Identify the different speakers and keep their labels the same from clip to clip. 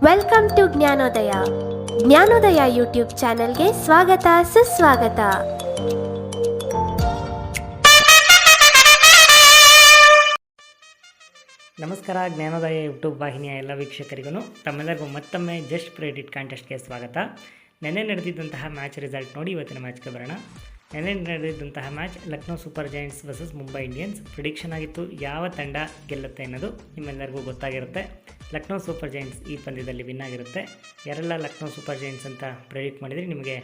Speaker 1: Welcome to Jnanodaya. Jnanodaya YouTube ಚಾನೆಲ್ಗೆ ಸ್ವಾಗತ ಸುಸ್ವಾಗತ.
Speaker 2: ನಮಸ್ಕಾರ. ಜ್ಞಾನೋದಯ ಯೂಟ್ಯೂಬ್ ವಾಹಿನಿಯ ಎಲ್ಲ ವೀಕ್ಷಕರಿಗೂ ತಮ್ಮೆಲ್ಲರಿಗೂ ಮತ್ತೊಮ್ಮೆ ಜಸ್ಟ್ ಪ್ರೆಡಿಟ್ ಕಾಂಟೆಸ್ಟ್ಗೆ ಸ್ವಾಗತ. ನೆನ್ನೆ ನಡೆದಿದ್ದಂತಹ ಮ್ಯಾಚ್ ರಿಸಲ್ಟ್ ನೋಡಿ ಇವತ್ತಿನ ಮ್ಯಾಚ್ಗೆ ಬರೋಣ. ನೆನ್ನೆ ನಡೆದಿದ್ದಂತಹ match Lucknow super giants versus Mumbai Indians. Prediction ಆಗಿತ್ತು ಯಾವ ತಂಡ ಗೆಲ್ಲುತ್ತೆ ಅನ್ನೋದು ನಿಮ್ಮೆಲ್ಲರಿಗೂ ಗೊತ್ತಾಗಿರುತ್ತೆ. ಲಕ್ನೋ ಸೂಪರ್ ಜೈಂಟ್ಸ್ ಈ ಪಂದ್ಯದಲ್ಲಿ ವಿನ್ ಆಗಿರುತ್ತೆ. ಯಾರೆಲ್ಲ ಲಕ್ನೋ ಸೂಪರ್ ಜೈಂಟ್ಸ್ ಅಂತ ಪ್ರೆಡಿಕ್ಟ್ ಮಾಡಿದರೆ ನಿಮಗೆ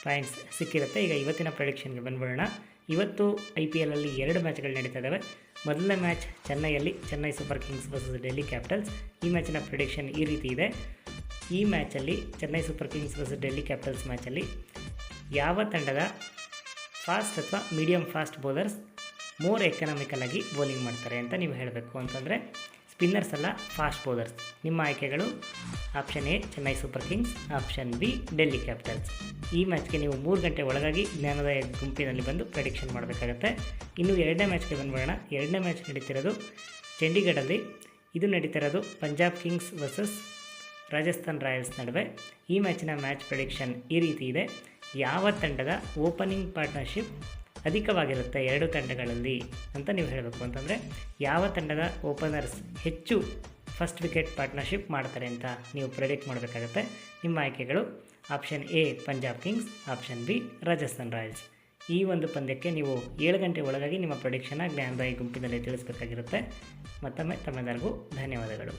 Speaker 2: ಪಾಯಿಂಟ್ಸ್ ಸಿಕ್ಕಿರುತ್ತೆ. ಈಗ ಇವತ್ತಿನ ಪ್ರೆಡಿಕ್ಷನ್ಗೆ ಬಂದ್ಬಿಡೋಣ. ಇವತ್ತು IPL ಅಲ್ಲಿ 2 ಮ್ಯಾಚ್ಗಳು ನಡೀತಾ ಇದ್ದಾವೆ. ಮೊದಲನೇ ಮ್ಯಾಚ್ ಚೆನ್ನೈಯಲ್ಲಿ Chennai super kings versus Delhi capitals. ಈ ಮ್ಯಾಚಿನ ಪ್ರಿಡಿಕ್ಷನ್ ಈ ರೀತಿ ಇದೆ. ಈ ಮ್ಯಾಚಲ್ಲಿ Chennai super kings versus Delhi capitals ಮ್ಯಾಚಲ್ಲಿ ಯಾವ ತಂಡದ ಫಾಸ್ಟ್ ಅಥವಾ medium fast bowlers more economical ಆಗಿ ಬೌಲಿಂಗ್ ಮಾಡ್ತಾರೆ ಅಂತ ನೀವು ಹೇಳಬೇಕು. ಅಂತಂದರೆ ಸ್ಪಿನ್ನರ್ಸ್ ಅಲ್ಲ, ಫಾಸ್ಟ್ ಬೌಲರ್ಸ್. ನಿಮ್ಮ ಆಯ್ಕೆಗಳು option A Chennai super Kings, option B Delhi capitals. ಈ ಮ್ಯಾಚ್ಗೆ ನೀವು 3 ಗಂಟೆ ಒಳಗಾಗಿ ಜ್ಞಾನೋದಯ ಗುಂಪಿನಲ್ಲಿ ಬಂದು ಪ್ರೆಡಿಕ್ಷನ್ ಮಾಡಬೇಕಾಗತ್ತೆ. ಇನ್ನು 2ನೇ ಮ್ಯಾಚ್ಗೆ ಬಂದ್ಬಿಡೋಣ. 2ನೇ ಮ್ಯಾಚ್ ನಡೀತಿರೋದು ಚಂಡೀಗಢಲ್ಲಿ. ಇದು ನಡೀತಿರೋದು Punjab kings versus Rajasthan royals ನಡುವೆ. ಈ ಮ್ಯಾಚಿನ ಮ್ಯಾಚ್ ಪ್ರೆಡಿಕ್ಷನ್ ಈ ರೀತಿ ಇದೆ. ಯಾವ ತಂಡದ ಓಪನಿಂಗ್ ಪಾರ್ಟ್ನರ್ಶಿಪ್ ಅಧಿಕವಾಗಿರುತ್ತೆ 2 ತಂಡಗಳಲ್ಲಿ ಅಂತ ನೀವು ಹೇಳಬೇಕು. ಅಂತಂದರೆ ಯಾವ ತಂಡದ ಓಪನರ್ಸ್ ಹೆಚ್ಚು ಫಸ್ಟ್ ವಿಕೆಟ್ ಪಾರ್ಟ್ನರ್ಶಿಪ್ ಮಾಡ್ತಾರೆ ಅಂತ ನೀವು ಪ್ರೆಡಿಕ್ಟ್ ಮಾಡಬೇಕಾಗತ್ತೆ. ನಿಮ್ಮ ಆಯ್ಕೆಗಳು option A Punjab Kings, option B Rajasthan Royals. ಈ ಒಂದು ಪಂದ್ಯಕ್ಕೆ ನೀವು 7 ಗಂಟೆ ಒಳಗಾಗಿ ನಿಮ್ಮ ಪ್ರೆಡಿಕ್ಷನ್ನ ಜ್ಞಾನೋದಯ ಗುಂಪಿನಲ್ಲಿ ತಿಳಿಸಬೇಕಾಗಿರುತ್ತೆ. ಮತ್ತೊಮ್ಮೆ ತಮ್ಮೆಲ್ಲರಿಗೂ ಧನ್ಯವಾದಗಳು.